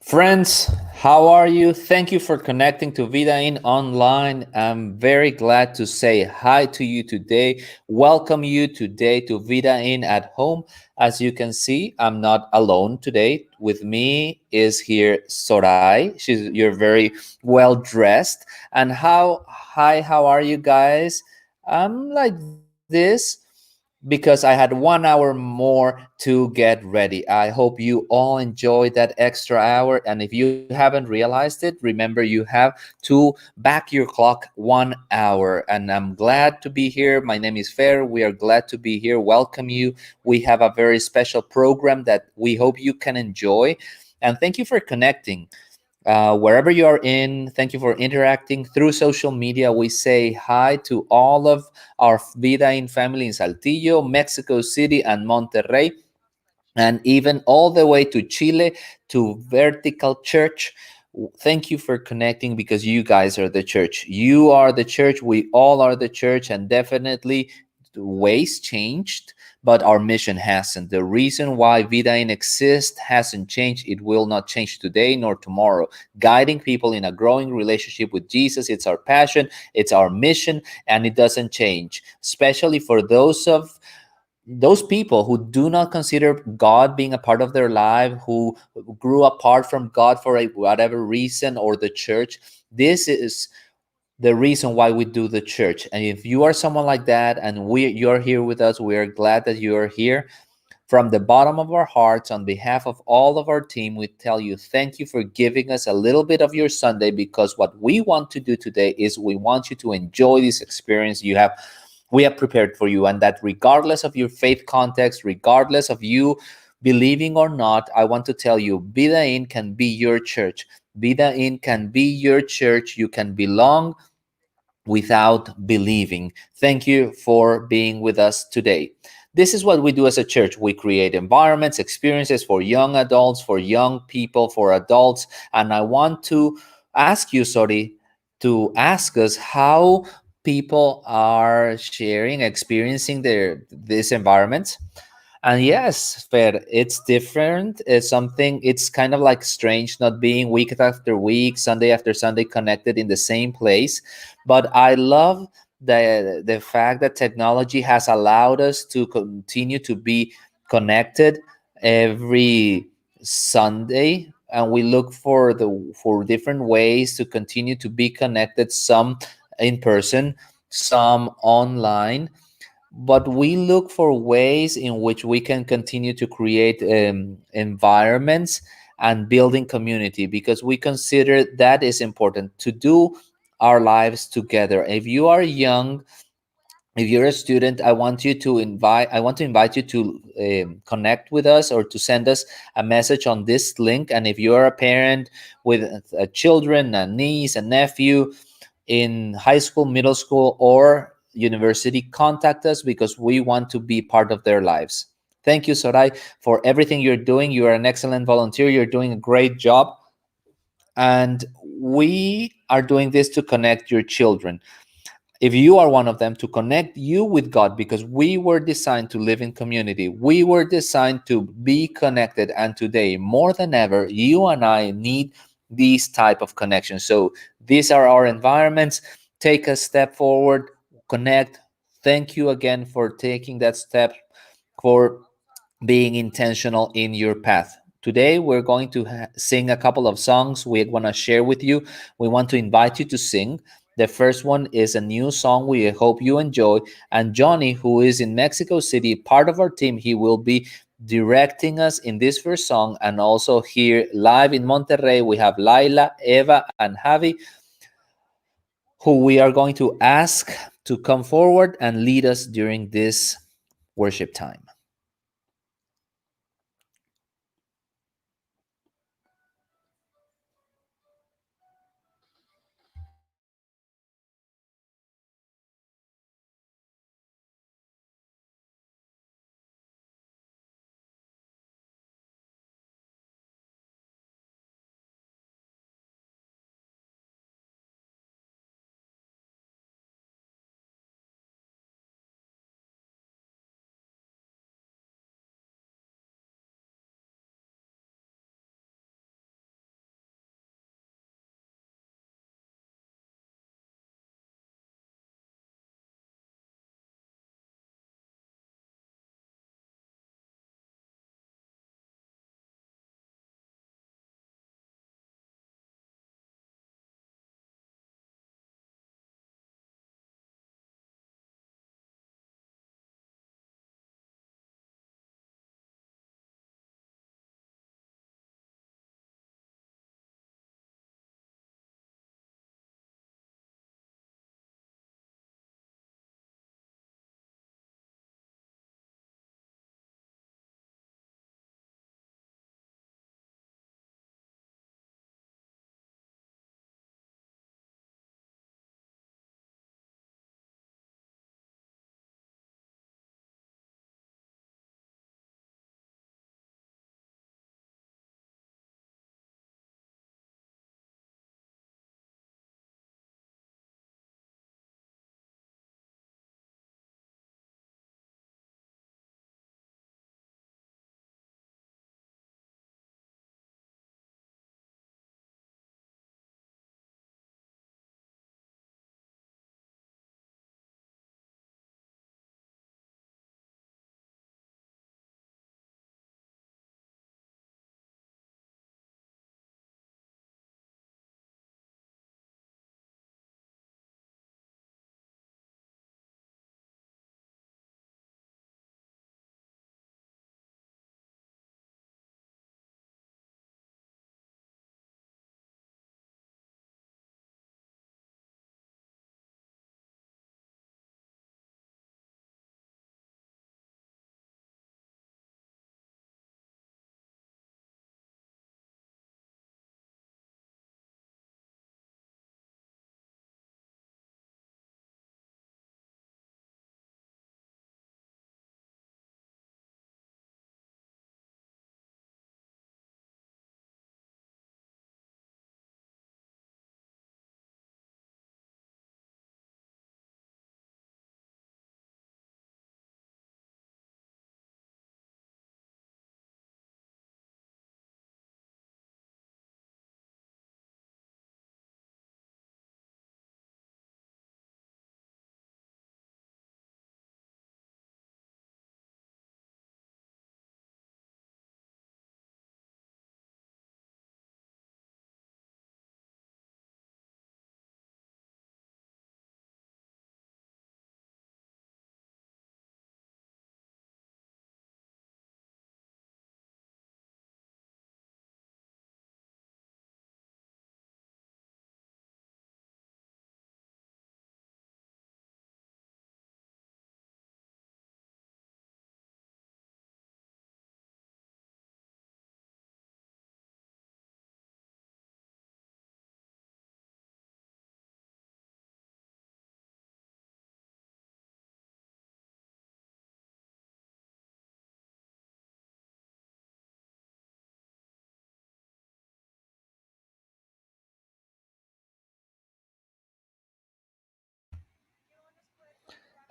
Friends, how are you? Thank you for connecting to Vida In Online. I'm very glad to say hi to you today. Welcome you today to Vida In at home. As you can see, I'm not alone today. With me is here Sorai. You're very well dressed. And how are you guys? I'm like this because I had 1 hour more to get ready. I hope you all enjoyed that extra hour. And if you haven't realized it, remember you have to back your clock 1 hour. And I'm glad to be here. My name is Fer. We are glad to be here. Welcome you. We have a very special program that we hope you can enjoy. And thank you for connecting. Wherever you are in, thank you for interacting through social media. We say hi to all of our Vida in family in Saltillo, Mexico City, and Monterrey, and even all the way to Chile, to Vertical Church. Thank you for connecting because you guys are the church. You are the church. We all are the church, and definitely the ways changed, but our mission hasn't. The reason why Vidain exists hasn't changed. It will not change today nor tomorrow. Guiding people in a growing relationship with Jesus, it's our passion, it's our mission, and it doesn't change. Especially for those people who do not consider God being a part of their life, who grew apart from God for whatever reason, or the church. This is the reason why we do the church. And if you are someone like that and you're here with us, we are glad that you are here. From the bottom of our hearts, on behalf of all of our team, we tell you thank you for giving us a little bit of your Sunday, because what we want to do today is we want you to enjoy this experience we have prepared for you, and that regardless of your faith context, regardless of you believing or not, I want to tell you, Vida In can be your church. Vida In can be your church. You can belong without believing. Thank you for being with us today. This is what we do as a church. We create environments, experiences for young adults, for young people, for adults. And I want to ask you, sorry, to ask us how people are sharing, experiencing these environments. And yes, fair. It's different. It's something. It's kind of like strange not being week after week, Sunday after Sunday, connected in the same place. But I love the fact that technology has allowed us to continue to be connected every Sunday, and we look for different ways to continue to be connected. Some in person, some online, but we look for ways in which we can continue to create environments and building community, because we consider that is important to do our lives together. If you are young, if you're a student, I want to invite you to connect with us, or to send us a message on this link. And if you're a parent with children, a niece, a nephew in high school, middle school, or university, contact us, because we want to be part of their lives. Thank you, Sorai, for everything you're doing. You are an excellent volunteer. You're doing a great job. And we are doing this to connect your children, if you are one of them, to connect you with God, because we were designed to live in community. We were designed to be connected. And today, more than ever, you and I need these type of connections. So these are our environments. Take a step forward, connect. Thank you again for taking that step, for being intentional in your path. Today, we're going to sing a couple of songs we want to share with you. We want to invite you to sing. The first one is a new song we hope you enjoy. And Johnny, who is in Mexico City, part of our team, he will be directing us in this first song. And also here live in Monterrey, we have Laila, Eva, and Javi, who we are going to ask to come forward and lead us during this worship time.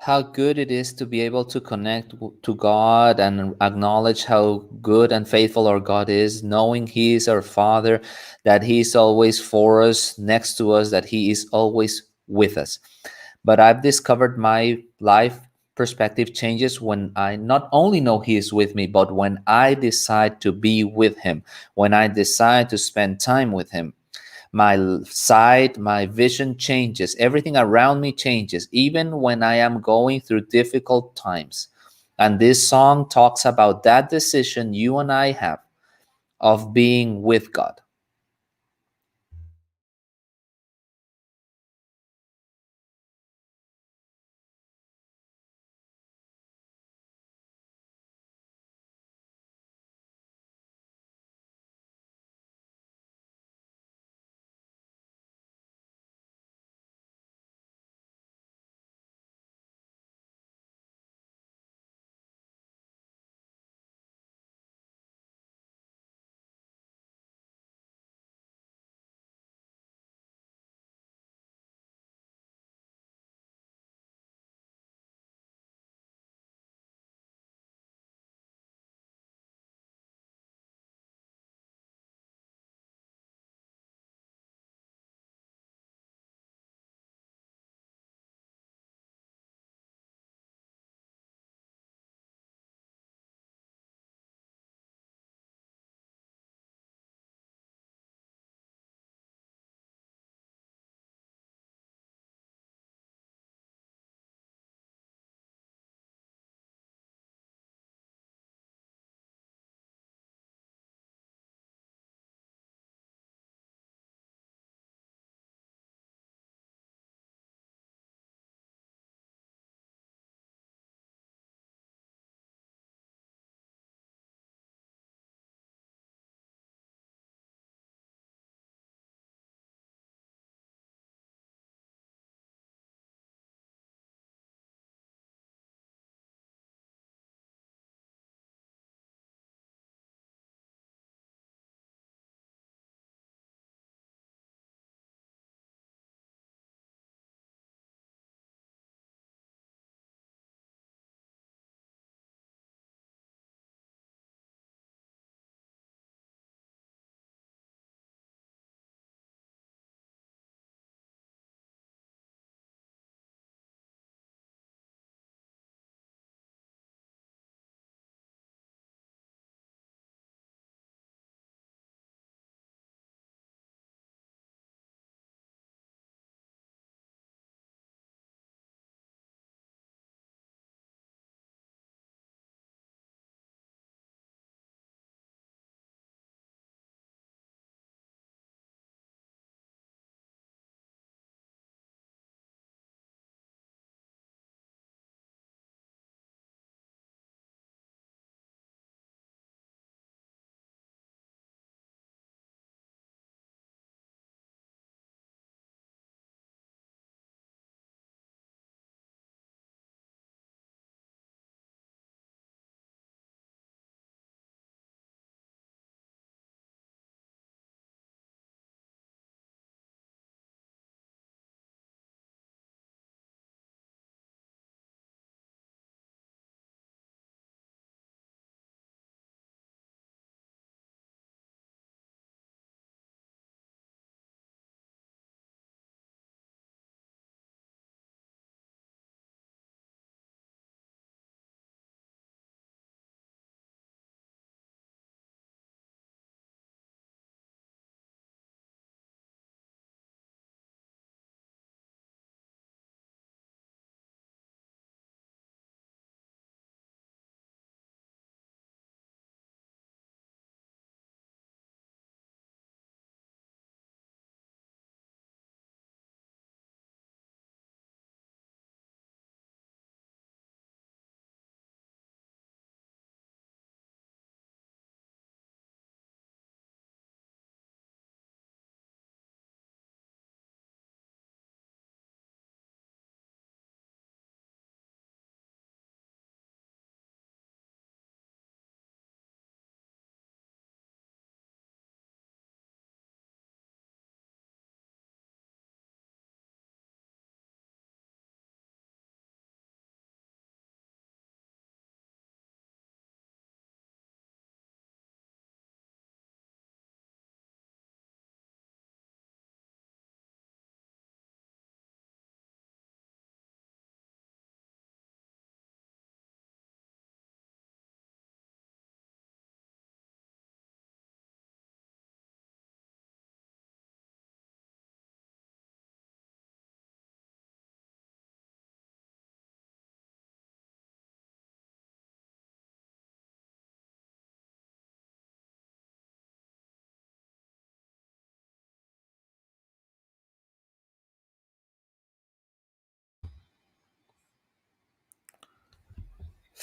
how good it is to be able to connect to God and acknowledge how good and faithful our God is, knowing He is our Father, that He is always for us, next to us, that He is always with us. But I've discovered my life perspective changes when I not only know He is with me, but when I decide to be with Him, when I decide to spend time with Him. My vision changes. Everything around me changes, even when I am going through difficult times. And this song talks about that decision you and I have of being with God.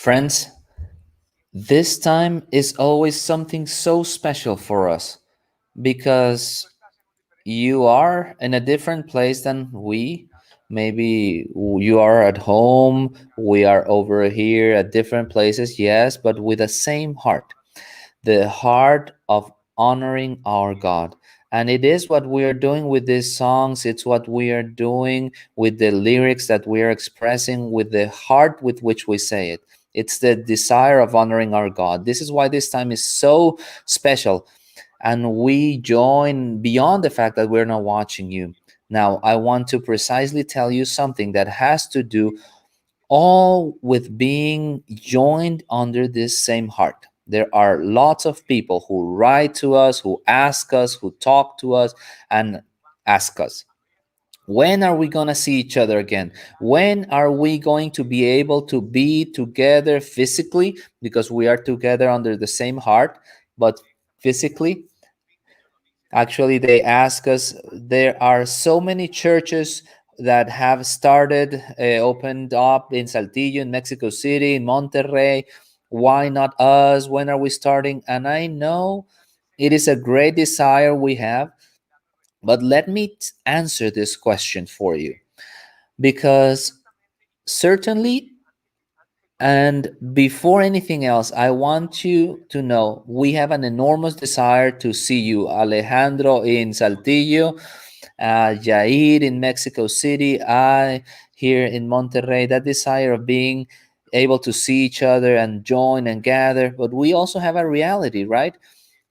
Friends, this time is always something so special for us because you are in a different place than we. Maybe you are at home, we are over here at different places, yes, but with the same heart, the heart of honoring our God. And it is what we are doing with these songs. It's what we are doing with the lyrics that we are expressing, with the heart with which we say it. It's the desire of honoring our God. This is why this time is so special. And we join beyond the fact that we're not watching you. Now, I want to precisely tell you something that has to do all with being joined under this same heart. There are lots of people who write to us, who ask us, who talk to us, and ask us, when are we going to see each other again? When are we going to be able to be together physically? Because we are together under the same heart, but physically. Actually, they ask us, there are so many churches that have started, opened up in Saltillo, in Mexico City, in Monterrey. Why not us? When are we starting? And I know it is a great desire we have, but let me answer this question for you. Because certainly, and before anything else, I want you to know we have an enormous desire to see you, Alejandro in Saltillo, Jair in Mexico City, I here in Monterrey. That desire of being able to see each other and join and gather. But we also have a reality, right?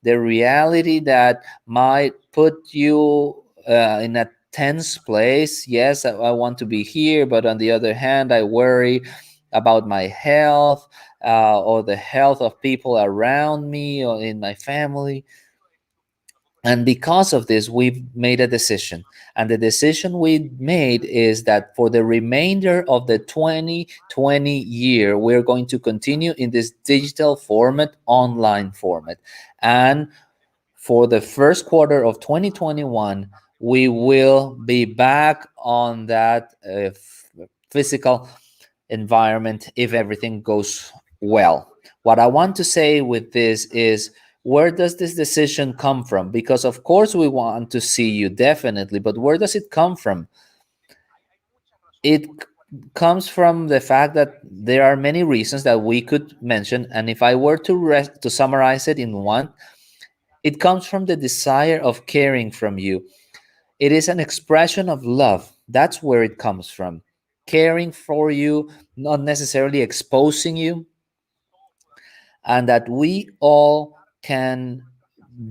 The reality that might put you in a tense place. Yes, I want to be here, but on the other hand, I worry about my health, or the health of people around me or in my family. And because of this, we've made a decision. And the decision we made is that for the remainder of the 2020 year, we're going to continue in this digital format, online format. And for the first quarter of 2021, we will be back on that physical environment if everything goes well. What I want to say with this is, where does this decision come from? Because, of course, we want to see you definitely, but where does it come from? It comes from the fact that there are many reasons that we could mention. And if I were to summarize it in one, it comes from the desire of caring from you. It is an expression of love. That's where it comes from. Caring for you, not necessarily exposing you, and that we all can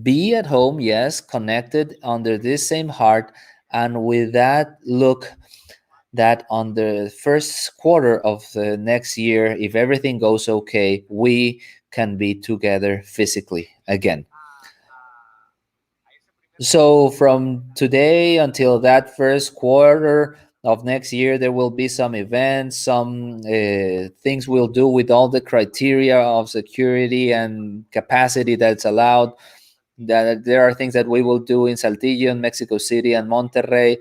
be at home, yes, connected under this same heart. And with that, look that on the first quarter of the next year, if everything goes okay, we can be together physically again. So from today until that first quarter of next year, there will be some events, some things we'll do with all the criteria of security and capacity that's allowed. That there are things that we will do in Saltillo, in Mexico City, and Monterrey.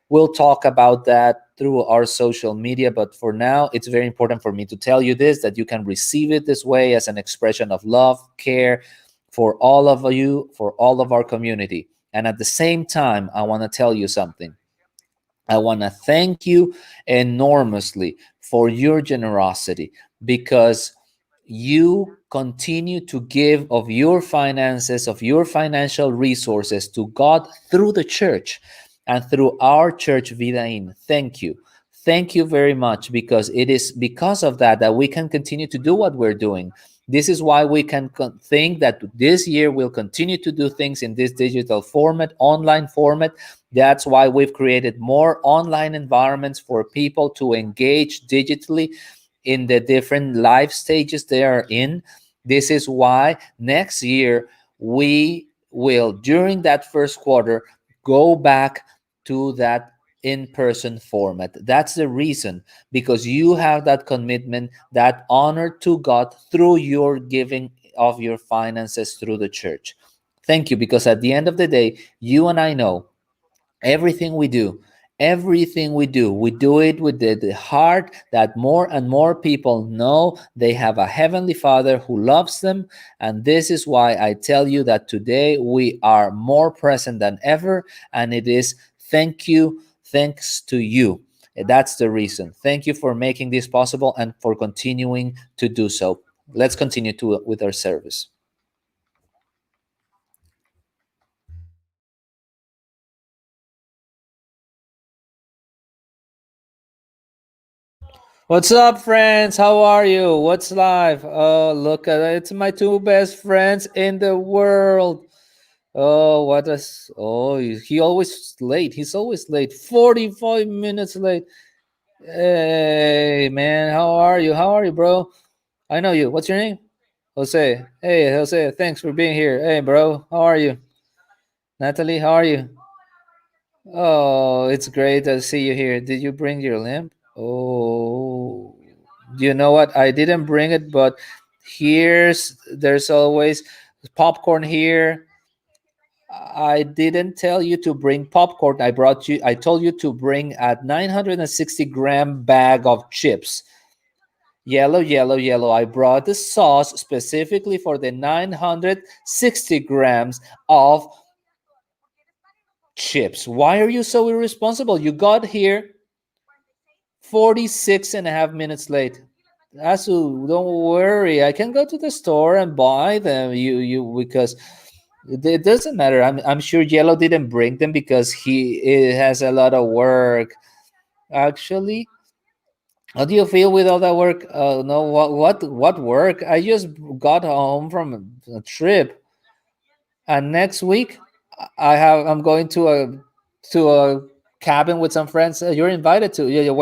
We'll talk about that through our social media. But for now, it's very important for me to tell you this, that you can receive it this way as an expression of love, care for all of you, for all of our community. And at the same time, I want to tell you something. I want to thank you enormously for your generosity, because you continue to give of your finances, of your financial resources to God through the church and through our church, Vida In. Thank you. Thank you very much, because it is because of that that we can continue to do what we're doing. This is why we can think that this year we'll continue to do things in this digital format, online format. That's why we've created more online environments for people to engage digitally in the different life stages they are in. This is why next year we will, during that first quarter, go back to that in-person format. That's the reason, because you have that commitment, that honor to God through your giving of your finances through the church. Thank you, because at the end of the day, you and I know everything we do, Everything we do it with the heart that more and more people know they have a heavenly Father who loves them. And this is why I tell you that today we are more present than ever. And it is thanks to you. That's the reason. Thank you for making this possible and for continuing to do so. Let's continue with our service. What's up, friends? How are you? What's life? Oh, look at it. It's my two best friends in the world. Oh, what is. Oh, he always late. He's always late. 45 minutes late. Hey, man. How are you? How are you, bro? I know you. What's your name? Jose. Hey, Jose. Thanks for being here. Hey, bro. How are you? Natalie, how are you? Oh, it's great to see you here. Did you bring your lamp? Oh, you know what? I didn't bring it, but there's always popcorn here. I didn't tell you to bring popcorn. I told you to bring a 960-gram bag of chips. Yellow, yellow, yellow. I brought the sauce specifically for the 960 grams of chips. Why are you so irresponsible? You got here 46 and a half minutes late. Asu, don't worry. I can go to the store and buy them. You because it doesn't matter. I'm sure Yellow didn't bring them because it has a lot of work. Actually, how do you feel with all that work? No, what work? I just got home from a trip, and next week I'm going to a cabin with some friends. You're invited to. Yeah, yeah.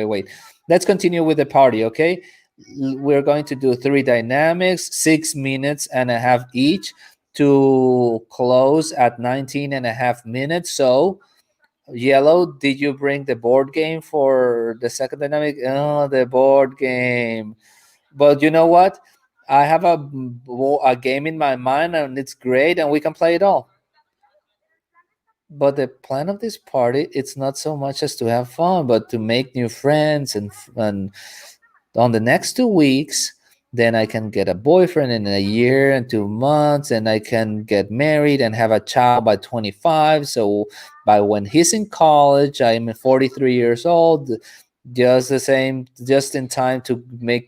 Wait. Let's continue with the party, okay? We're going to do three dynamics, 6 minutes and a half each to close at 19 and a half minutes. So, Yellow, did you bring the board game for the second dynamic? Oh, the board game. But you know what? I have a game in my mind and it's great and we can play it all. But the plan of this party, it's not so much as to have fun, but to make new friends and on the next 2 weeks, then I can get a boyfriend in a year and 2 months, and I can get married and have a child by 25. So by when he's in college, I'm 43 years old, just the same, just in time to make.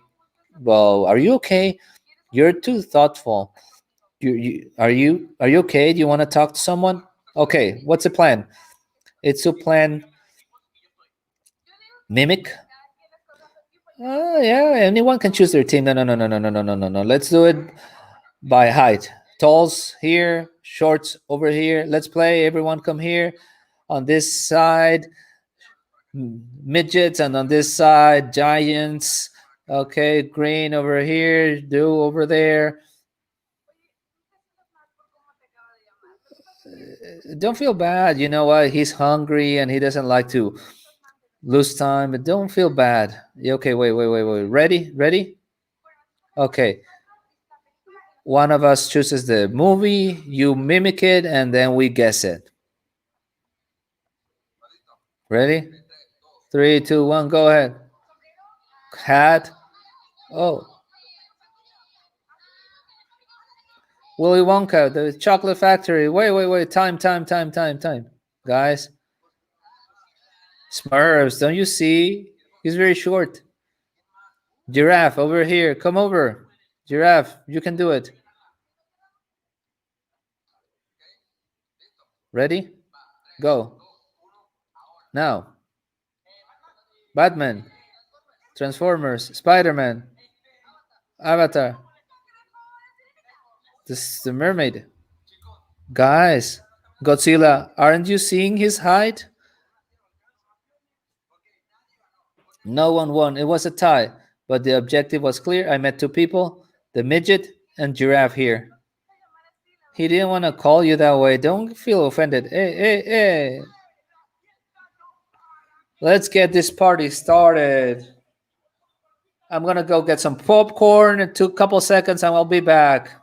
Well, are you okay? You're too thoughtful. Are you okay? Do you want to talk to someone? Okay, what's the plan? It's to plan mimic. Oh yeah, anyone can choose their team. No. Let's do it by height. Talls here, shorts over here. Let's play. Everyone come here. On this side, midgets, and on this side, giants. Okay, green over here, do over there. Don't feel bad. You know what? He's hungry and he doesn't like to lose time, but don't feel bad. Okay, wait. Ready? Okay. One of us chooses the movie, you mimic it, and then we guess it. Ready? Three, two, one, go ahead. Cat. Oh, Willy Wonka, the chocolate factory. Wait. Time. Guys, Smurfs, don't you see? He's very short. Giraffe, over here. Come over. Giraffe, you can do it. Ready? Go. Now. Batman. Transformers. Spider-Man. Avatar. This is the mermaid. Guys, Godzilla, aren't you seeing his height? No one won. It was a tie, but the objective was clear. I met two people, the midget and giraffe here. He didn't want to call you that way. Don't feel offended. Hey. Let's get this party started. I'm going to go get some popcorn in a couple seconds and I'll be back.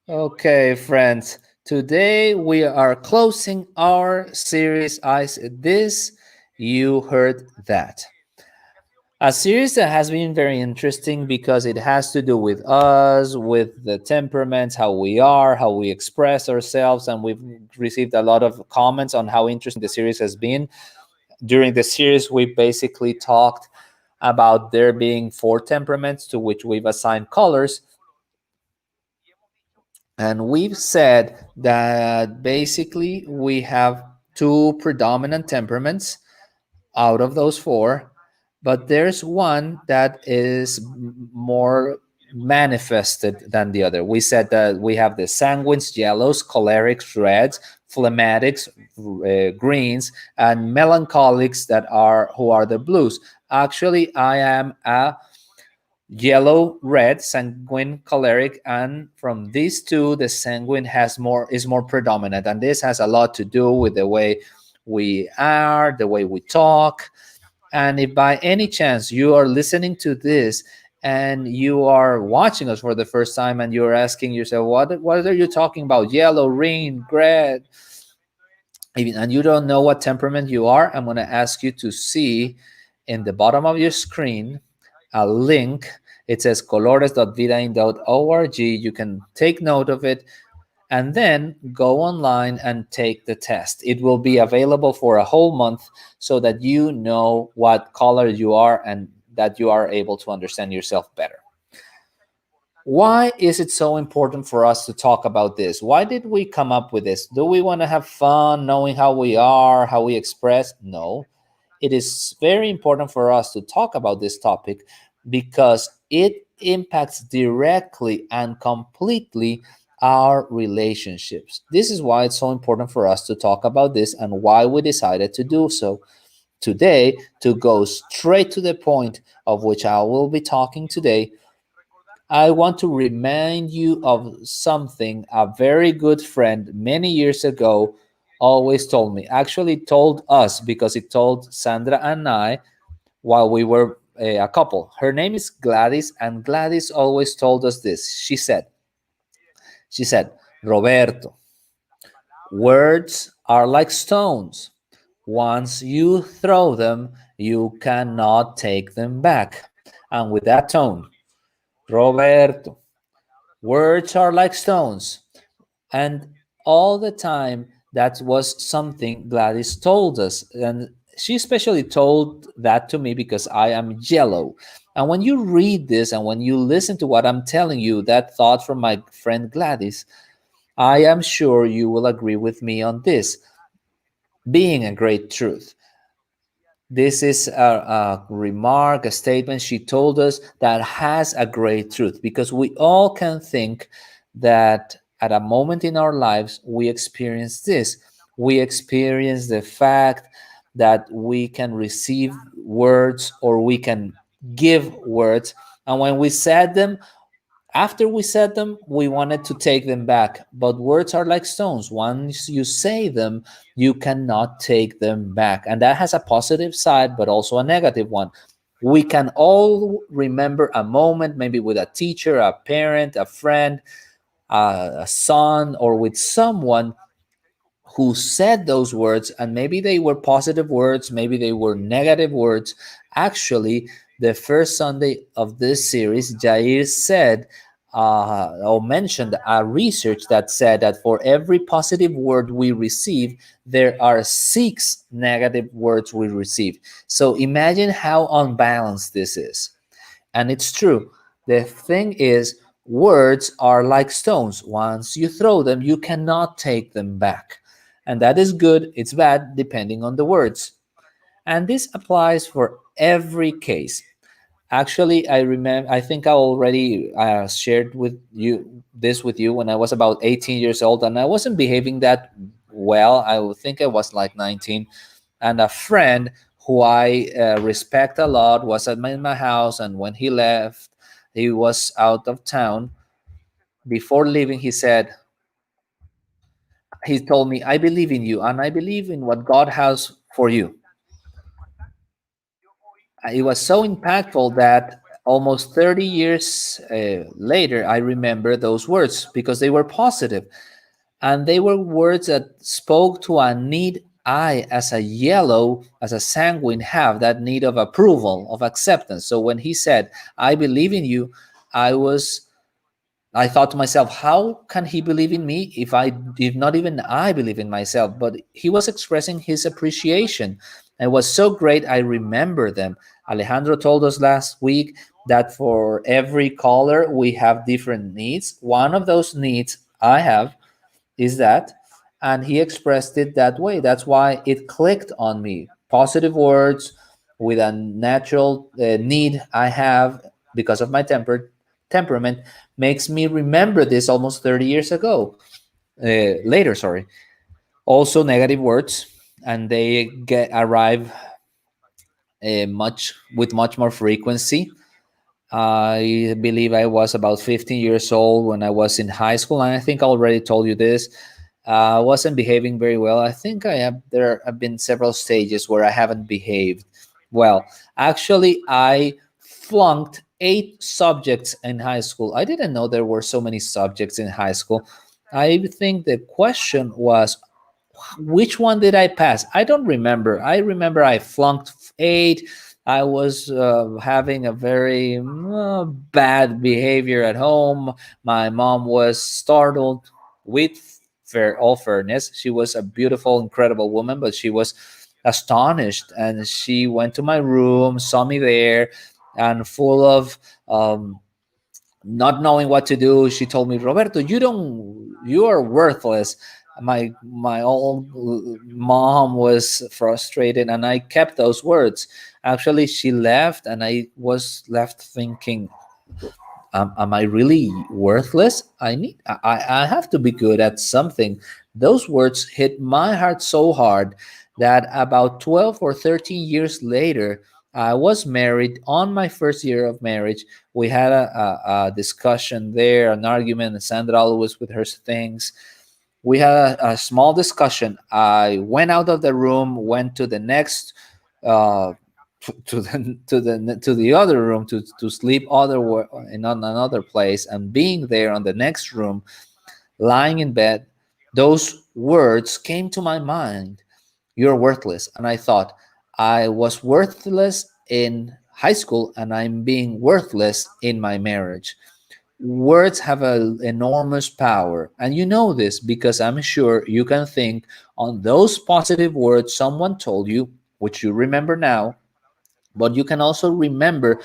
Okay, friends. Today we are closing our series I Said This, You Heard That. A series that has been very interesting because it has to do with us, with the temperaments, how we are, how we express ourselves, and we've received a lot of comments on how interesting the series has been. During the series, we basically talked about there being four temperaments to which we've assigned colors. And we've said that basically we have two predominant temperaments out of those four, but there's one that is more manifested than the other. We said that we have the sanguines, yellows, cholerics, reds, phlegmatics, greens, and melancholics that are who are the blues. Actually, I am a yellow, red, sanguine, choleric, and from these two, the sanguine is more predominant, and this has a lot to do with the way we are, the way we talk. And if by any chance you are listening to this and you are watching us for the first time and you're asking yourself, what are you talking about? Yellow, ring, red, and you don't know what temperament you are, I'm going to ask you to see in the bottom of your screen a link. It says colores.vidain.org. You can take note of it and then go online and take the test. It will be available for a whole month so that you know what color you are and that you are able to understand yourself better. Why is it so important for us to talk about this? Why did we come up with this? Do we want to have fun knowing how we are, how we express? No. It is very important for us to talk about this topic because it impacts directly and completely our relationships. This is why it's so important for us to talk about this and why we decided to do so today, to go straight to the point of which I will be talking today. I want to remind you of something a very good friend many years ago always told me. Actually, told us because he told Sandra and I while we were a couple. Her name is Gladys, and Gladys always told us this. She said, Roberto, words are like stones. Once you throw them, you cannot take them back. And with that tone, Roberto, words are like stones. And all the time, that was something Gladys told us. And she especially told that to me because I am yellow. And when you read this and when you listen to what I'm telling you, that thought from my friend Gladys, I am sure you will agree with me on this being a great truth. This is a remark, a statement she told us that has a great truth because we all can think that at a moment in our lives we experience this. We experience the fact that we can receive words or we can give words. And when we said them, after we said them, we wanted to take them back. But words are like stones. Once you say them, you cannot take them back. And that has a positive side, but also a negative one. We can all remember a moment, maybe with a teacher, a parent, a friend, a son, or with someone who said those words, and maybe they were positive words, maybe they were negative words. Actually, the first Sunday of this series, Jair said or mentioned a research that said that for every positive word we receive, there are 6 negative words we receive. So imagine how unbalanced this is. And it's true. The thing is, words are like stones. Once you throw them, you cannot take them back. And that is good, it's bad, depending on the words. And this applies for every case. Actually, I think I already shared with you this with you when I was about 18 years old, and I wasn't behaving that well. I would think I was like 19. And a friend who I respect a lot was at in my house, and when he left, he was out of town. Before leaving, he told me, I believe in you, and I believe in what God has for you. It was so impactful that almost 30 years later, I remember those words because they were positive, and they were words that spoke to a need I, as a yellow, as a sanguine, have that need of approval, of acceptance. So when he said, I believe in you, I was I thought to myself, how can he believe in me if not even I believe in myself? But he was expressing his appreciation. And it was so great. I remember them. Alejandro told us last week that for every caller we have different needs. One of those needs I have is that, and he expressed it that way. That's why it clicked on me. Positive words with a natural need I have because of my temperament makes me remember this almost 30 years ago. Later, sorry. Also, negative words, and they get arrive much more frequency. I believe I was about 15 years old when I was in high school, and I think I already told you this. I wasn't behaving very well. I think there have been several stages where I haven't behaved well. Actually, I flunked 8 subjects in high school. I didn't know there were so many subjects in high school. I think the question was, which one did I pass? I don't remember. I remember I flunked 8. I was having a very bad behavior at home. My mom was startled. With all fairness, she was a beautiful, incredible woman, but she was astonished, and she went to my room, saw me there, and full of not knowing what to do, she told me, Roberto, you are worthless. My old mom was frustrated, and I kept those words. Actually, she left, and I was left thinking, am I really worthless? I have to be good at something. Those words hit my heart so hard that about 12 or 13 years later, I was married. On my first year of marriage, we had a discussion there, an argument, and Sandra always with her things. We had a small discussion. I went out of the room, went to the next uh, to the other room to sleep in another place, and being there on the next room, lying in bed, those words came to my mind: you're worthless. And I thought, I was worthless in high school, and I'm being worthless in my marriage. Words have an enormous power, and you know this because I'm sure you can think on those positive words someone told you, which you remember now, but you can also remember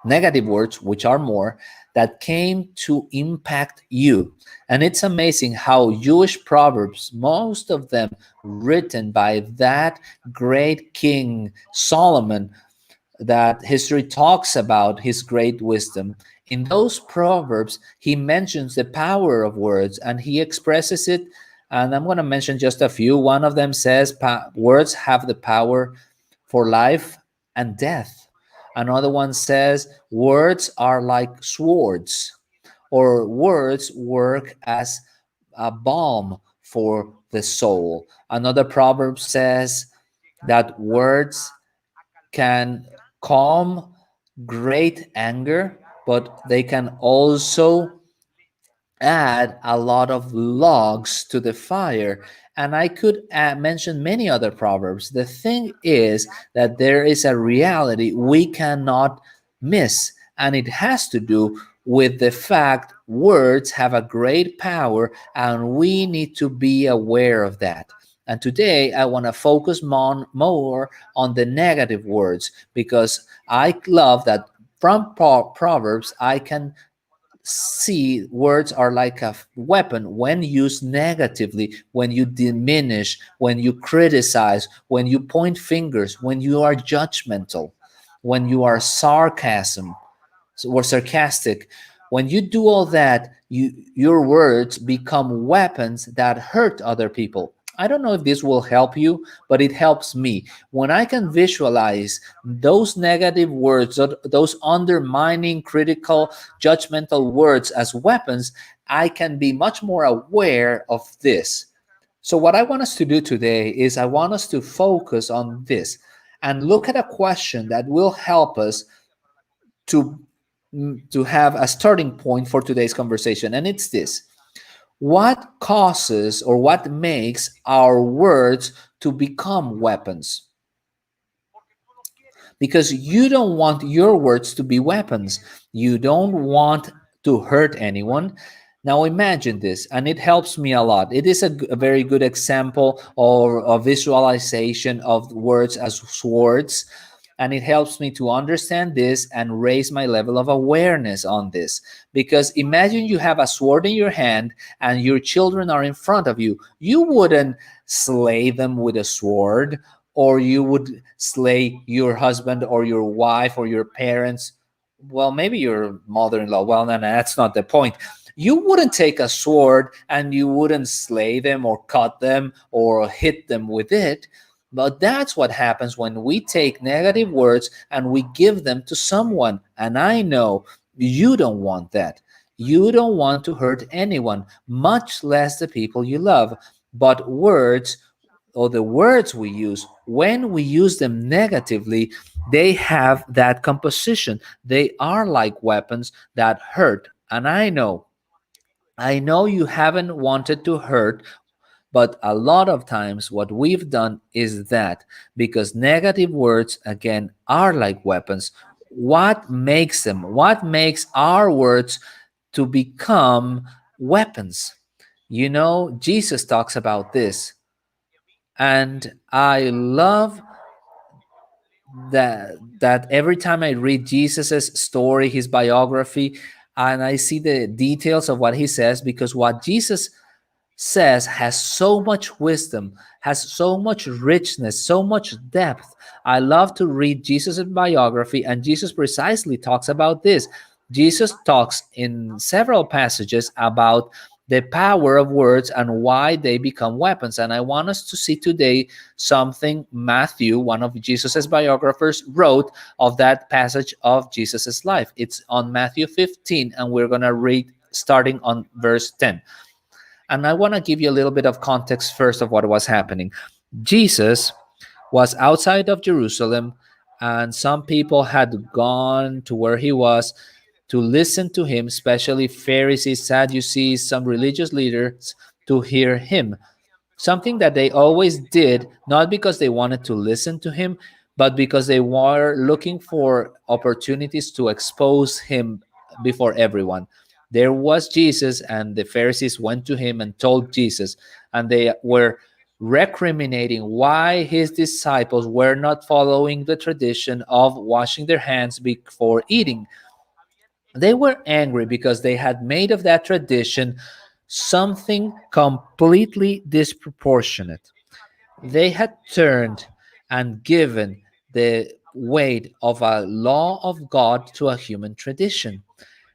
negative words, which are more, that came to impact you. And it's amazing how Jewish proverbs, most of them written by that great king Solomon, that history talks about his great wisdom. In those proverbs, he mentions the power of words, and he expresses it. And I'm going to mention just a few. One of them says, words have the power for life and death. Another one says, words are like swords, or words work as a balm for the soul. Another proverb says that words can calm great anger, but they can also add a lot of logs to the fire. And I could mention many other proverbs. The thing is that there is a reality we cannot miss, and it has to do with the fact words have a great power, and we need to be aware of that. And today I want to focus more on the negative words, because I love that from Proverbs I can see words are like a weapon when used negatively, when you diminish, when you criticize, when you point fingers, when you are judgmental, when you are or sarcastic. When you do all that, your words become weapons that hurt other people. I don't know if this will help you, but it helps me. When I can visualize those negative words, those undermining, critical, judgmental words as weapons, I can be much more aware of this. So, what I want us to do today is I want us to focus on this and look at a question that will help us to to have a starting point for today's conversation, and it's this: what causes or what makes our words to become weapons? Because you don't want your words to be weapons. You don't want to hurt anyone. Now imagine this, and it helps me a lot. It is a very good example or a visualization of words as swords, and it helps me to understand this and raise my level of awareness on this. Because imagine you have a sword in your hand and your children are in front of you. You wouldn't slay them with a sword, or you would slay your husband or your wife or your parents. Well, maybe your mother-in-law. Well, no, no, that's not the point. You wouldn't take a sword and you wouldn't slay them or cut them or hit them with it. But that's what happens when we take negative words and we give them to someone. And I know you don't want that. You don't want to hurt anyone, much less the people you love. But words, or the words we use, when we use them negatively, they have that composition. They are like weapons that hurt. And I know you haven't wanted to hurt, but a lot of times what we've done is that, because negative words, again, are like weapons. What makes them? What makes our words to become weapons? Jesus talks about this. And I love that every time I read Jesus's story, his biography, and I see the details of what he says, because what Jesus says has so much wisdom, has so much richness, so much depth. I love to read Jesus' biography, and Jesus precisely talks about this. Jesus talks in several passages about the power of words and why they become weapons. And I want us to see today something Matthew, one of Jesus's biographers, wrote of that passage of Jesus's life. It's on Matthew 15, and we're going to read starting on verse 10. And I want to give you a little bit of context first of what was happening. Jesus was outside of Jerusalem, and some people had gone to where he was to listen to him, especially Pharisees, Sadducees, some religious leaders, to hear him. Something that they always did, not because they wanted to listen to him, but because they were looking for opportunities to expose him before everyone. There was Jesus, and the Pharisees went to him and told Jesus, and they were recriminating why his disciples were not following the tradition of washing their hands before eating. They were angry because they had made of that tradition something completely disproportionate. They had turned and given the weight of a law of God to a human tradition.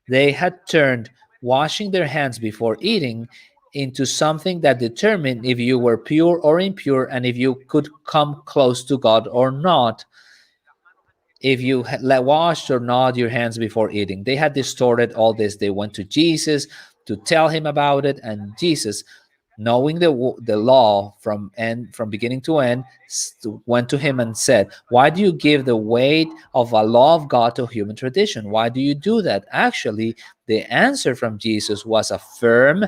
They had turned washing their hands before eating into something that determined if you were pure or impure and if you could come close to God or not, if you washed or not your hands before eating. They had distorted all this. They went to Jesus to tell him about it, and Jesus, knowing the law from beginning to end, went to him and said, why do you give the weight of a law of God to human tradition? Why do you do that? Actually, the answer from Jesus was a firm,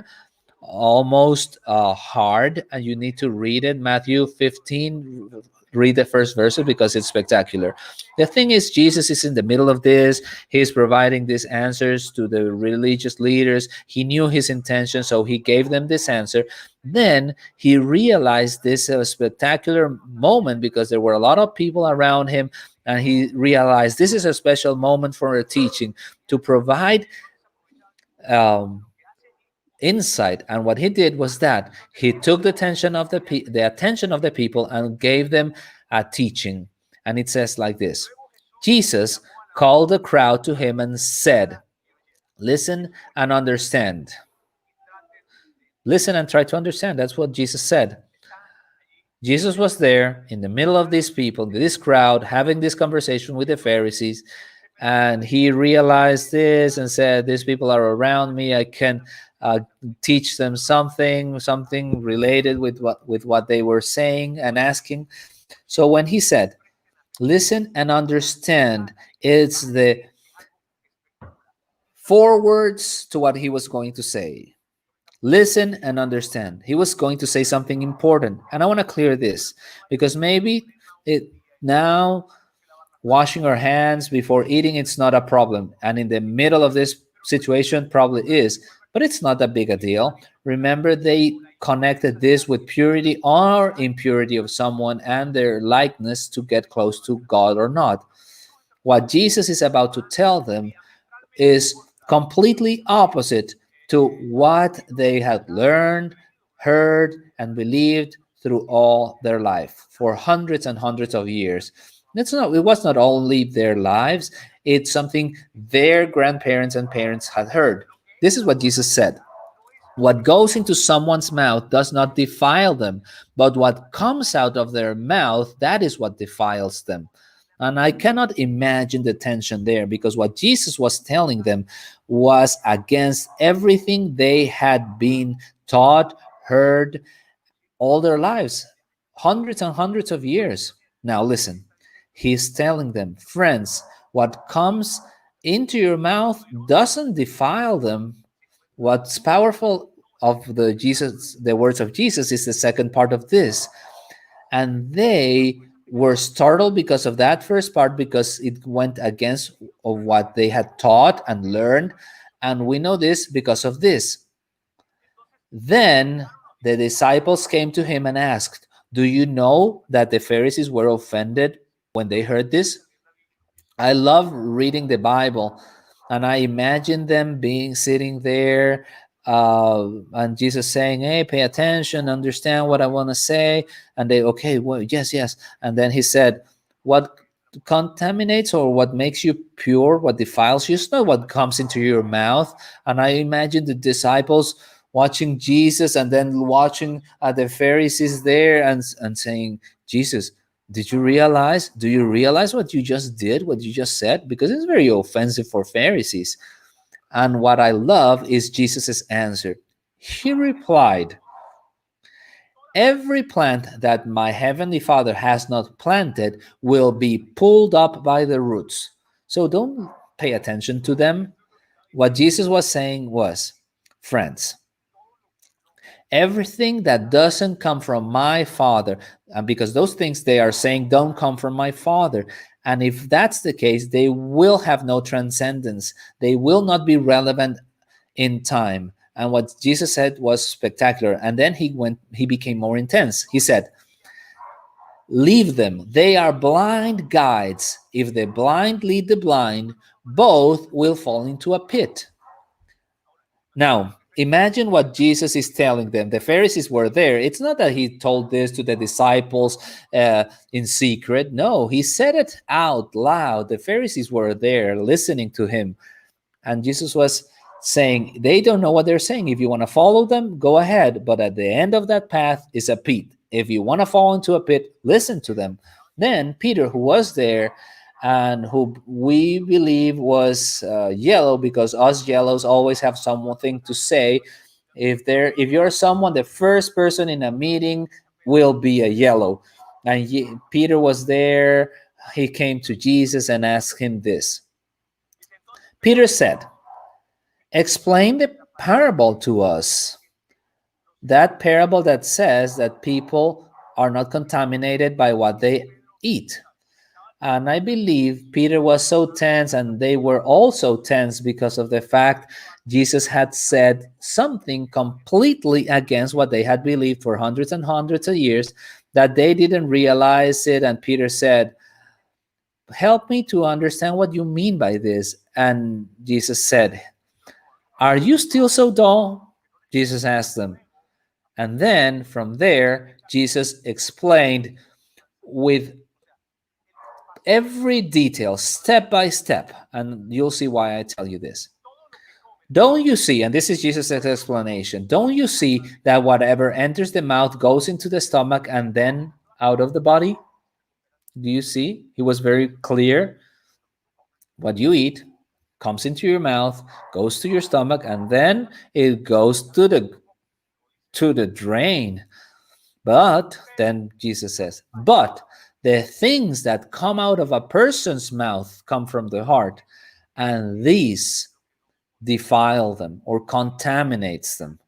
almost hard, and you need to read it. Matthew 15, read the first verses because it's spectacular. The thing is, Jesus is in the middle of this. He's providing these answers to the religious leaders. He knew his intention, so he gave them this answer. Then he realized this spectacular moment, because there were a lot of people around him, and he realized this is a special moment for a teaching to provide um, insight. And what he did was that he took the attention of the people and gave them a teaching. And it says like this: Jesus called the crowd to him and said, listen and understand. Listen and try to understand. That's what Jesus said. Jesus was there in the middle of these people, this crowd, having this conversation with the Pharisees, and he realized this and said, these people are around me. I can teach them something related with what they were saying and asking. So when he said, listen and understand, it's the Four words to what he was going to say. Listen and understand. He was going to say something important. And I want to clear this because maybe it now washing our hands before eating, it's not a problem. And in the middle of this situation, probably is, but it's not that big a deal. Remember, they connected this with purity or impurity of someone and their likeness to get close to God or not. What Jesus is about to tell them is completely opposite to what they had learned, heard, and believed through all their life for hundreds and hundreds of years. It was not only their lives, it's something their grandparents and parents had heard. This is what Jesus said. What goes into someone's mouth does not defile them, but what comes out of their mouth, that is what defiles them. And I cannot imagine the tension there because what Jesus was telling them was against everything they had been taught, heard all their lives, hundreds and hundreds of years. Now, listen, he's telling them, friends, what comes into your mouth doesn't defile them. What's powerful of the words of Jesus is the second part of this. And they were startled because of that first part, because it went against of what they had taught and learned. And we know this because of this. Then the disciples came to him and asked, do you know that the Pharisees were offended when they heard this? I love reading the Bible, and I imagine them being sitting there, and Jesus saying, hey, pay attention, understand what I want to say. And they, okay, well, yes, yes. And then he said, what contaminates or what makes you pure, what defiles you, is not what comes into your mouth. And I imagine the disciples watching Jesus and then watching the Pharisees there and saying, Jesus, did you realize? Do you realize what you just did, what you just said? Because it's very offensive for Pharisees. And what I love is Jesus's answer. He replied, every plant that my heavenly Father has not planted will be pulled up by the roots. So don't pay attention to them. What Jesus was saying was, friends, everything that doesn't come from my Father, because those things they are saying don't come from my Father. And if that's the case, they will have no transcendence. They will not be relevant in time. And what Jesus said was spectacular. And then he became more intense. He said, leave them. They are blind guides. If the blind lead the blind, both will fall into a pit. Now, imagine what Jesus is telling them. The Pharisees were there. It's not that he told this to the disciples in secret. No, he said it out loud. The Pharisees were there listening to him. And Jesus was saying, they don't know what they're saying. If you want to follow them, go ahead. But at the end of that path is a pit. If you want to fall into a pit, listen to them. Then Peter, who was there, and who we believe was yellow, because us yellows always have something to say. If you're someone, the first person in a meeting will be a yellow. And Peter was there. He came to Jesus and asked him this. Peter said, explain the parable to us. That parable that says that people are not contaminated by what they eat. And I believe Peter was so tense, and they were also tense because of the fact Jesus had said something completely against what they had believed for hundreds and hundreds of years, that they didn't realize it. And Peter said, help me to understand what you mean by this. And Jesus said, are you still so dull? Jesus asked them. And then from there, Jesus explained with every detail, step by step, and you'll see why I tell you this. Don't you see, and this is Jesus' explanation, don't you see that whatever enters the mouth goes into the stomach and then out of the body? Do you see? He was very clear. What you eat comes into your mouth, goes to your stomach, and then it goes to the drain. But then Jesus says, but the things that come out of a person's mouth come from the heart, and these defile them or contaminates them.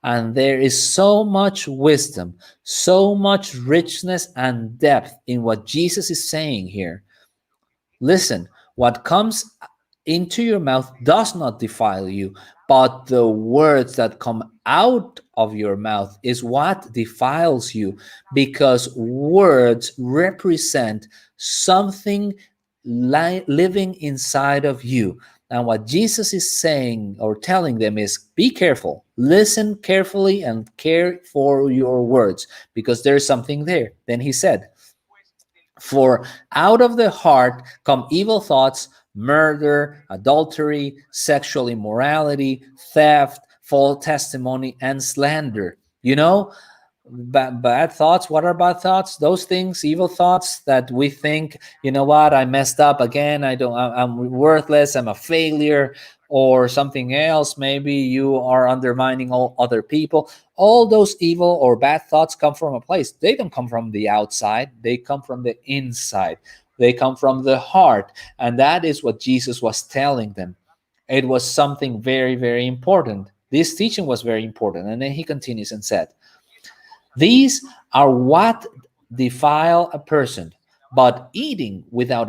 And there is so much wisdom, so much richness and depth in what Jesus is saying here. Listen, what comes into your mouth does not defile you, but the words that come out of your mouth is what defiles you, because words represent something living inside of you. And what Jesus is saying or telling them is be careful, listen carefully, and care for your words, because there's something there. Then he said, for out of the heart come evil thoughts, murder, adultery, sexual immorality, theft, false testimony, and slander. You know, bad thoughts. What are bad thoughts? Those things, evil thoughts that we think, you know what, I messed up again. I'm worthless. I'm a failure, or something else. Maybe you are undermining all other people. All those evil or bad thoughts come from a place. They don't come from the outside. They come from the inside. They come from the heart. And that is what Jesus was telling them. It was something very, very important. This teaching was very important. And then he continues and said, these are what defile a person, but eating without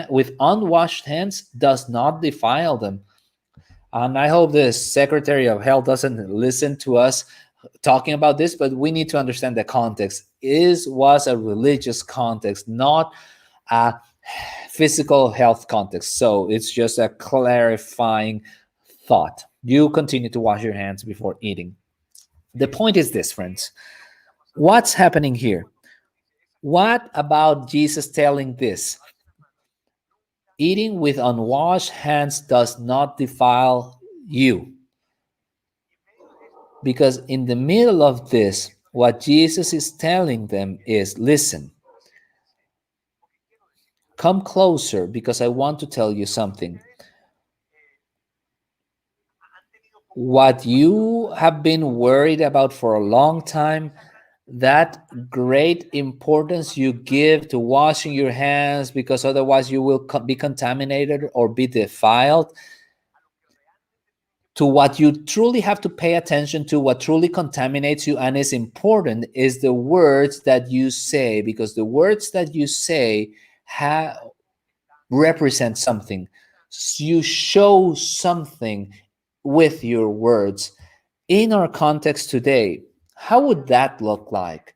with unwashed hands does not defile them. And I hope the Secretary of Health doesn't listen to us talking about this, but we need to understand the context. It was a religious context, not a physical health context. So it's just a clarifying thought. You continue to wash your hands before eating. The point is this, friends. What's happening here? What about Jesus telling this? Eating with unwashed hands does not defile you. Because in the middle of this, what Jesus is telling them is, listen, come closer, because I want to tell you something. What you have been worried about for a long time, that great importance you give to washing your hands because otherwise you will be contaminated or be defiled, to what you truly have to pay attention to, what truly contaminates you and is important, is the words that you say, because the words that you say represent something. You show something with your words. In our context today, how would that look like?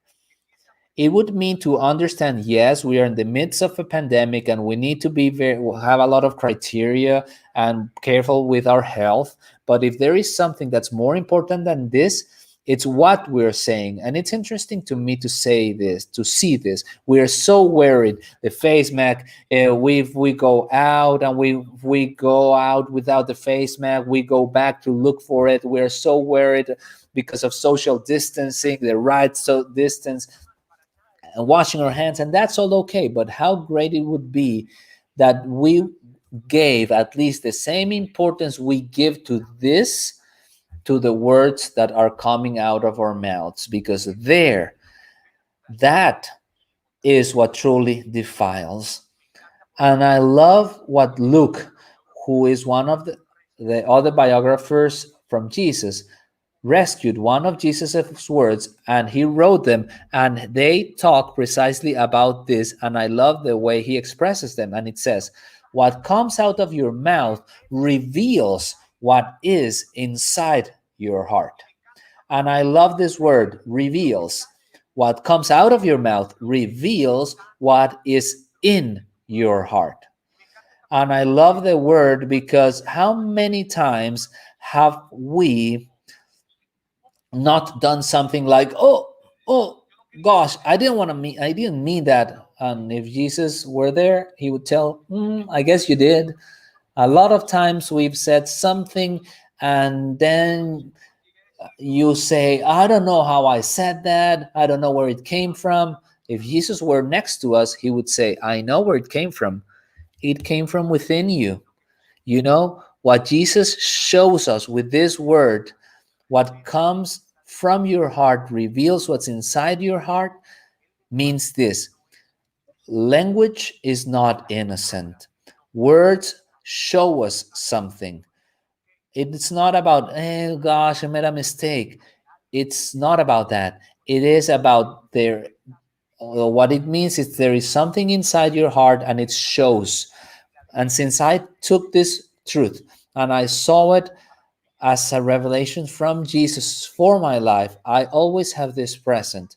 It would mean to understand, yes, we are in the midst of a pandemic and we need to have a lot of criteria and careful with our health. But if there is something that's more important than this, it's what we're saying. And it's interesting to me to say this, to see this. We are so worried. The face mask, we go out and we go out without the face mask. We go back to look for it. We're so worried because of social distancing, the right distance, and washing our hands, and that's all okay. But how great it would be that we gave at least the same importance we give to this, to the words that are coming out of our mouths, because that is what truly defiles. And I love what Luke, who is one of the other biographers from Jesus, rescued one of Jesus' words and he wrote them, and they talk precisely about this. And I love the way he expresses them. And it says, what comes out of your mouth reveals what is inside your heart. And I love this word, reveals. What comes out of your mouth reveals what is in your heart. And I love the word because how many times have we not done something like, oh gosh, I didn't mean that. And if Jesus were there, he would tell, I guess you did. A lot of times we've said something and then you say, I don't know how I said that. I don't know where it came from. If Jesus were next to us, he would say, I know where it came from. It came from within you. You know, what Jesus shows us with this word, what comes from your heart reveals what's inside your heart, means this: language is not innocent. Words show us something. It's not about, oh gosh, I made a mistake. It's not about that. It is about their, what it means is there is something inside your heart and it shows. And since I took this truth and I saw it as a revelation from Jesus for my life, I always have this present.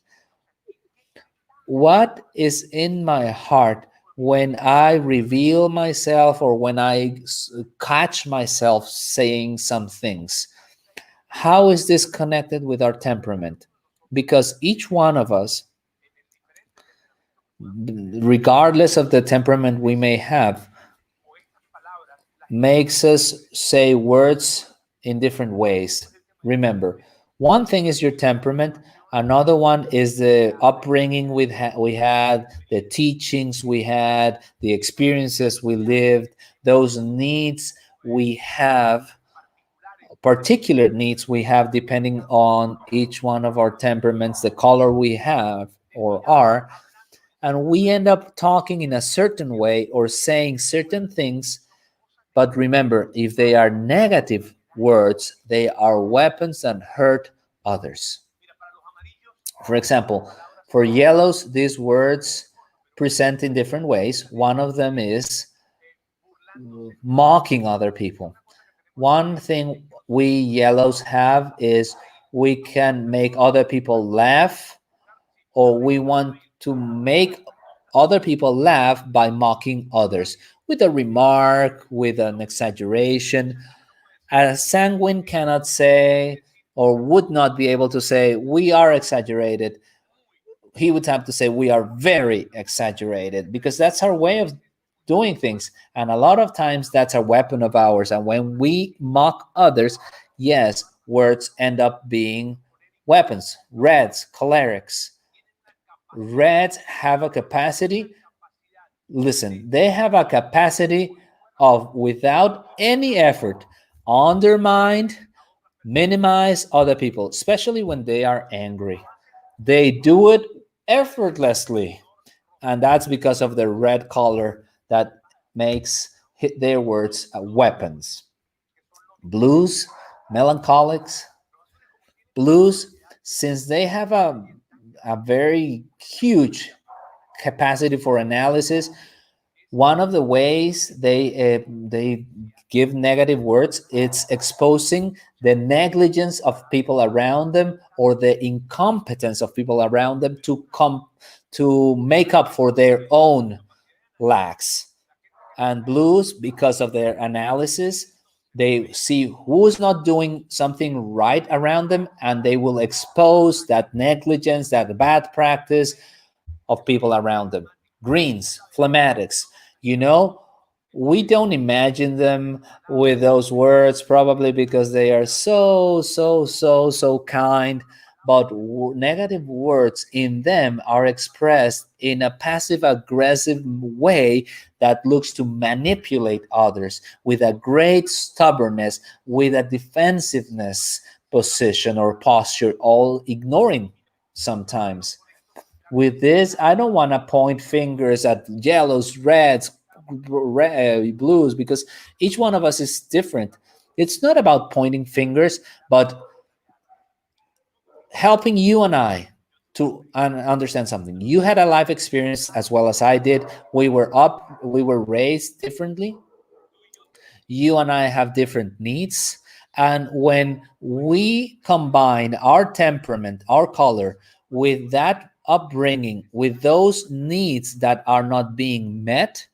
What is in my heart when I reveal myself or when I catch myself saying some things? How is this connected with our temperament? Because each one of us, regardless of the temperament we may have, makes us say words in different ways. Remember, one thing is your temperament, another one is the upbringing we had, the teachings we had, the experiences we lived, those needs we have, particular needs we have depending on each one of our temperaments, the color we have or are, and we end up talking in a certain way or saying certain things. But remember, if they are negative words, they are weapons that hurt others. For example, for yellows, these words present in different ways. One of them is mocking other people. One thing we yellows have is we can make other people laugh, or we want to make other people laugh by mocking others with a remark, with an exaggeration. A sanguine cannot say or would not be able to say, we are exaggerated. He would have to say, we are very exaggerated, because that's our way of doing things. And a lot of times that's a weapon of ours. And when we mock others, yes, words end up being weapons. Reds, cholerics. Reds have a capacity, listen, they have a capacity of, without any effort, undermine, minimize other people, especially when they are angry. They do it effortlessly, and that's because of the red color that makes their words weapons. Blues, melancholics, blues, since they have a very huge capacity for analysis, one of the ways they give negative words, it's exposing the negligence of people around them or the incompetence of people around them to make up for their own lacks. And blues, because of their analysis, they see who's not doing something right around them, and they will expose that negligence, that bad practice of people around them. Greens, phlegmatics, you know, we don't imagine them with those words, probably because they are so kind. But negative words in them are expressed in a passive aggressive way that looks to manipulate others with a great stubbornness, with a defensiveness position or posture, all ignoring sometimes. With this, I don't want to point fingers at yellows, reds, blues, because each one of us is different. It's not about pointing fingers, but helping you and I to understand something. You had a life experience as well as I did. We were raised differently. You and I have different needs. And when we combine our temperament, our color, with that upbringing, with those needs that are not being met,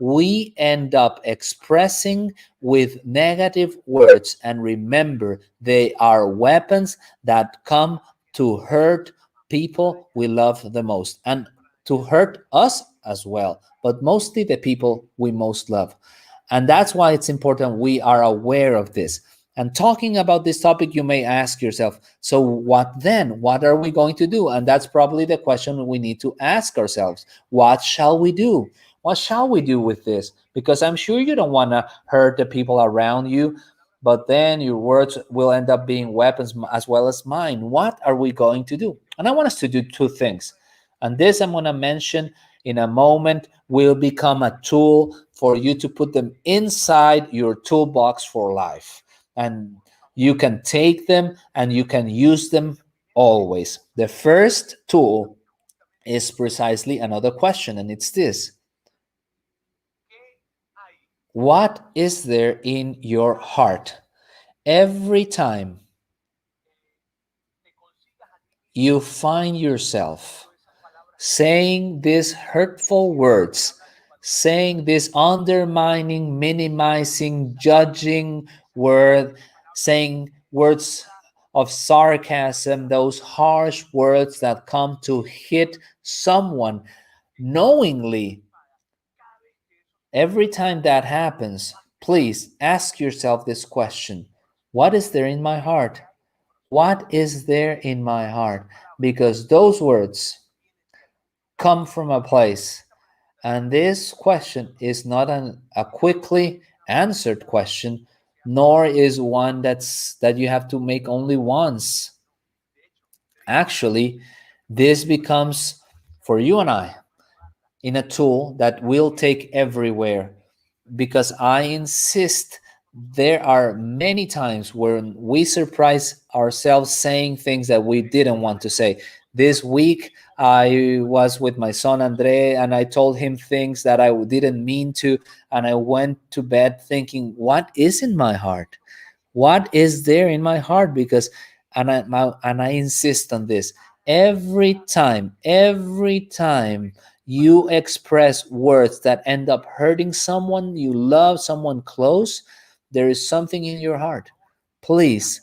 we end up expressing with negative words. And remember, they are weapons that come to hurt people we love the most and to hurt us as well, but mostly the people we most love. And that's why it's important we are aware of this. And talking about this topic, you may ask yourself, so what then? What are we going to do? And that's probably the question we need to ask ourselves. What shall we do? What shall we do with this? Because I'm sure you don't want to hurt the people around you, but then your words will end up being weapons as well as mine. What are we going to do? And I want us to do two things. And this I'm going to mention in a moment will become a tool for you to put them inside your toolbox for life. and you can take them and you can use them always. The first tool is precisely another question, and it's this: what is there in your heart? Every time you find yourself saying these hurtful words, saying this undermining, minimizing, judging word, saying words of sarcasm, those harsh words that come to hit someone knowingly, every time that happens, please ask yourself this question: what is there in my heart? What is there in my heart? Because those words come from a place. And this question is not a quickly answered question, nor is one that you have to make only once. Actually, this becomes, for you and I, in a tool that we'll take everywhere, because I insist there are many times when we surprise ourselves saying things that we didn't want to say. This week, I was with my son Andre and I told him things that I didn't mean to. And I went to bed thinking, what is in my heart? What is there in my heart? Because, and I insist on this. Every time you express words that end up hurting someone you love, someone close, there is something in your heart. Please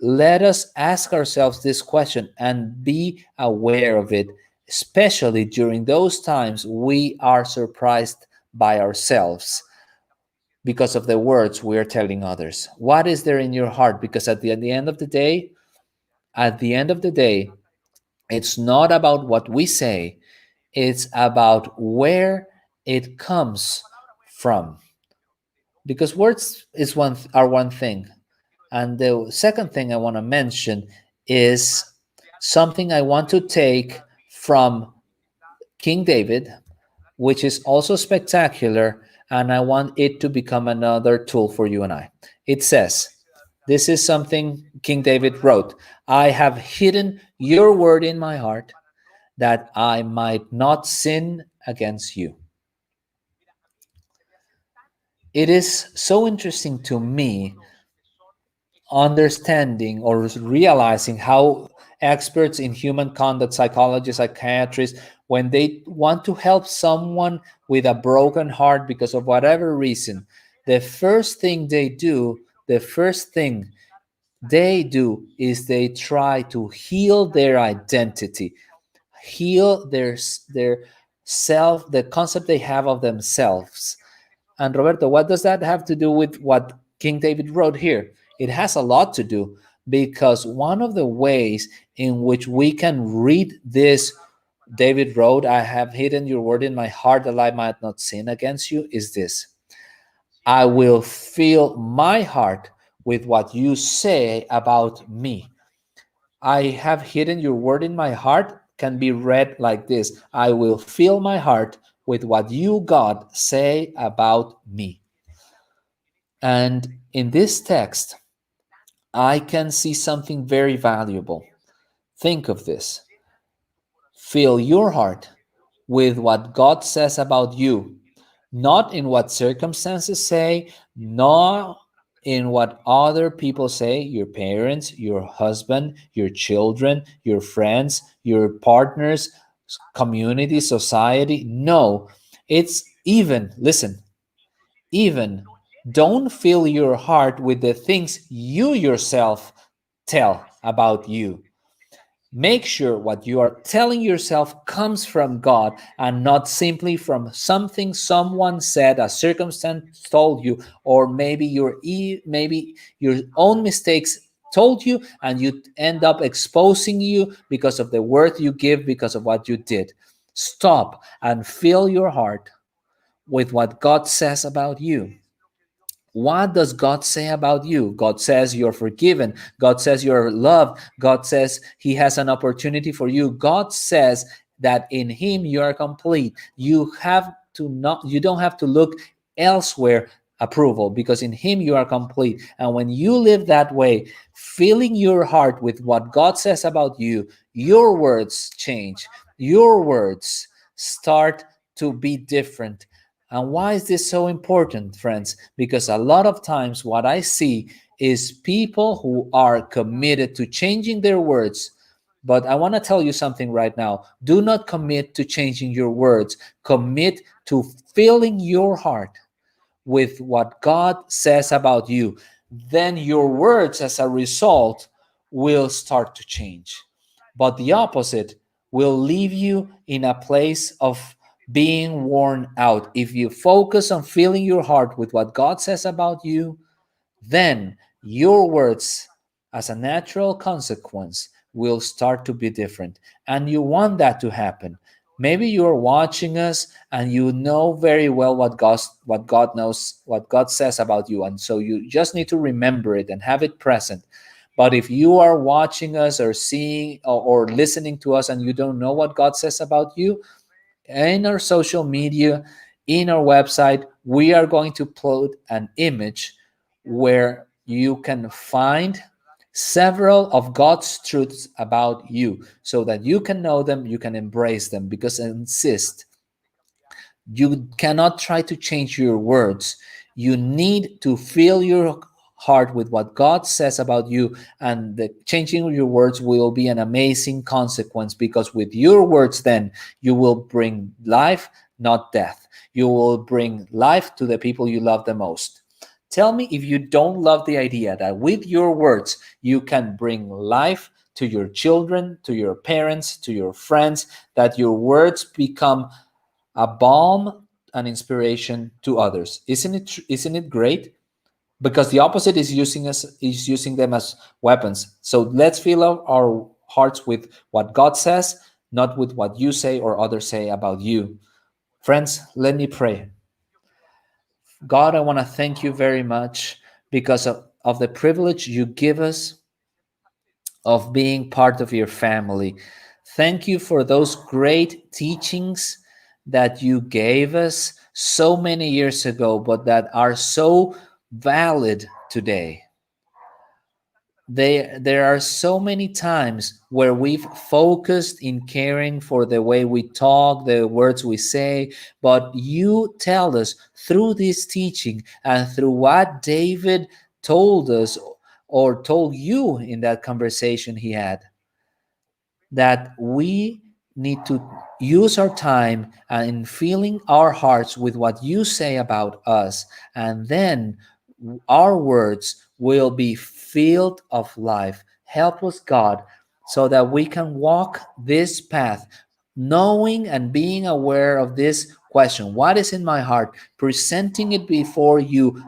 let us ask ourselves this question and be aware of it, especially during those times we are surprised by ourselves because of the words we are telling others. What is there in your heart? Because at the end of the day, it's not about what we say, it's about where it comes from. Because words are one thing. And the second thing I want to mention is something I want to take from King David, which is also spectacular, and I want it to become another tool for you and I. It says, this is something King David wrote: I have hidden your word in my heart that I might not sin against you. It is so interesting to me understanding or realizing how experts in human conduct, psychologists, psychiatrists, when they want to help someone with a broken heart because of whatever reason, the first thing they do is they try to heal their identity, heal their self, the concept they have of themselves. And Roberto, what does that have to do with what King David wrote here? It has a lot to do, because one of the ways in which we can read this, David wrote, I have hidden your word in my heart that I might not sin against you, is this: I will fill my heart with what you say about me. I have hidden your word in my heart can be read like this: I will fill my heart with what you, God, say about me. And in this text, I can see something very valuable. Think of this: fill your heart with what God says about you, not in what circumstances say, not in what other people say, your parents, your husband, your children, your friends, your partners, community, society. No, it's even, listen, even don't fill your heart with the things you yourself tell about you. Make sure what you are telling yourself comes from God and not simply from something someone said, a circumstance told you, or maybe your own mistakes told you, and you end up exposing you because of the word you give, because of what you did. Stop and fill your heart with what God says about you. What does God say about you? God says you're forgiven. God says you're loved. God says He has an opportunity for you. God says that in Him you are complete. You don't have to look elsewhere approval, because in him you are complete. And when you live that way, filling your heart with what God says about you, your words change. Your words start to be different. And why is this so important, friends? Because a lot of times what I see is people who are committed to changing their words. But I want to tell you something right now. Do not commit to changing your words. Commit to filling your heart with what God says about you. Then your words, as a result, will start to change. But the opposite will leave you in a place of being worn out. If you focus on filling your heart with what God says about you, then your words, as a natural consequence, will start to be different. And you want that to happen. Maybe you're watching us and you know very well what God knows, what God says about you. And so you just need to remember it and have it present. But if you are watching us or seeing or listening to us and you don't know what God says about you, in our social media, in our website, we are going to put an image where you can find several of God's truths about you so that you can know them, you can embrace them. Because I insist, you cannot try to change your words. You need to fill your heart with what God says about you, and the changing your words will be an amazing consequence, because with your words, then you will bring life, not death. You will bring life to the people you love the most. Tell me if you don't love the idea that with your words you can bring life to your children, to your parents, to your friends, that your words become a balm and inspiration to others. Isn't it great? Because the opposite is using them as weapons. So let's fill our hearts with what God says, not with what you say or others say about you. Friends, let me pray. God, I want to thank you very much because of the privilege you give us of being part of your family. Thank you for those great teachings that you gave us so many years ago, but that are so valid today. There are so many times where we've focused in caring for the way we talk, the words we say, but you tell us through this teaching and through what David told us or told you in that conversation he had, that we need to use our time in filling our hearts with what you say about us, and then our words will be filled of life. Help us, God, so that we can walk this path, knowing and being aware of this question: what is in my heart? Presenting it before you,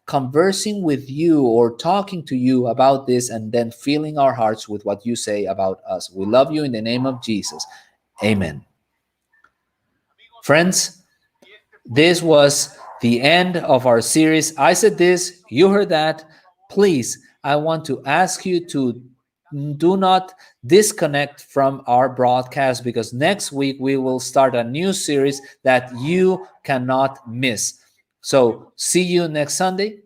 conversing with you or talking to you about this, and then filling our hearts with what you say about us. We love you in the name of Jesus. Amen. Friends, this was the end of our series. I said this, you heard that. Please, I want to ask you to do not disconnect from our broadcast, because next week we will start a new series that you cannot miss. So, see you next Sunday.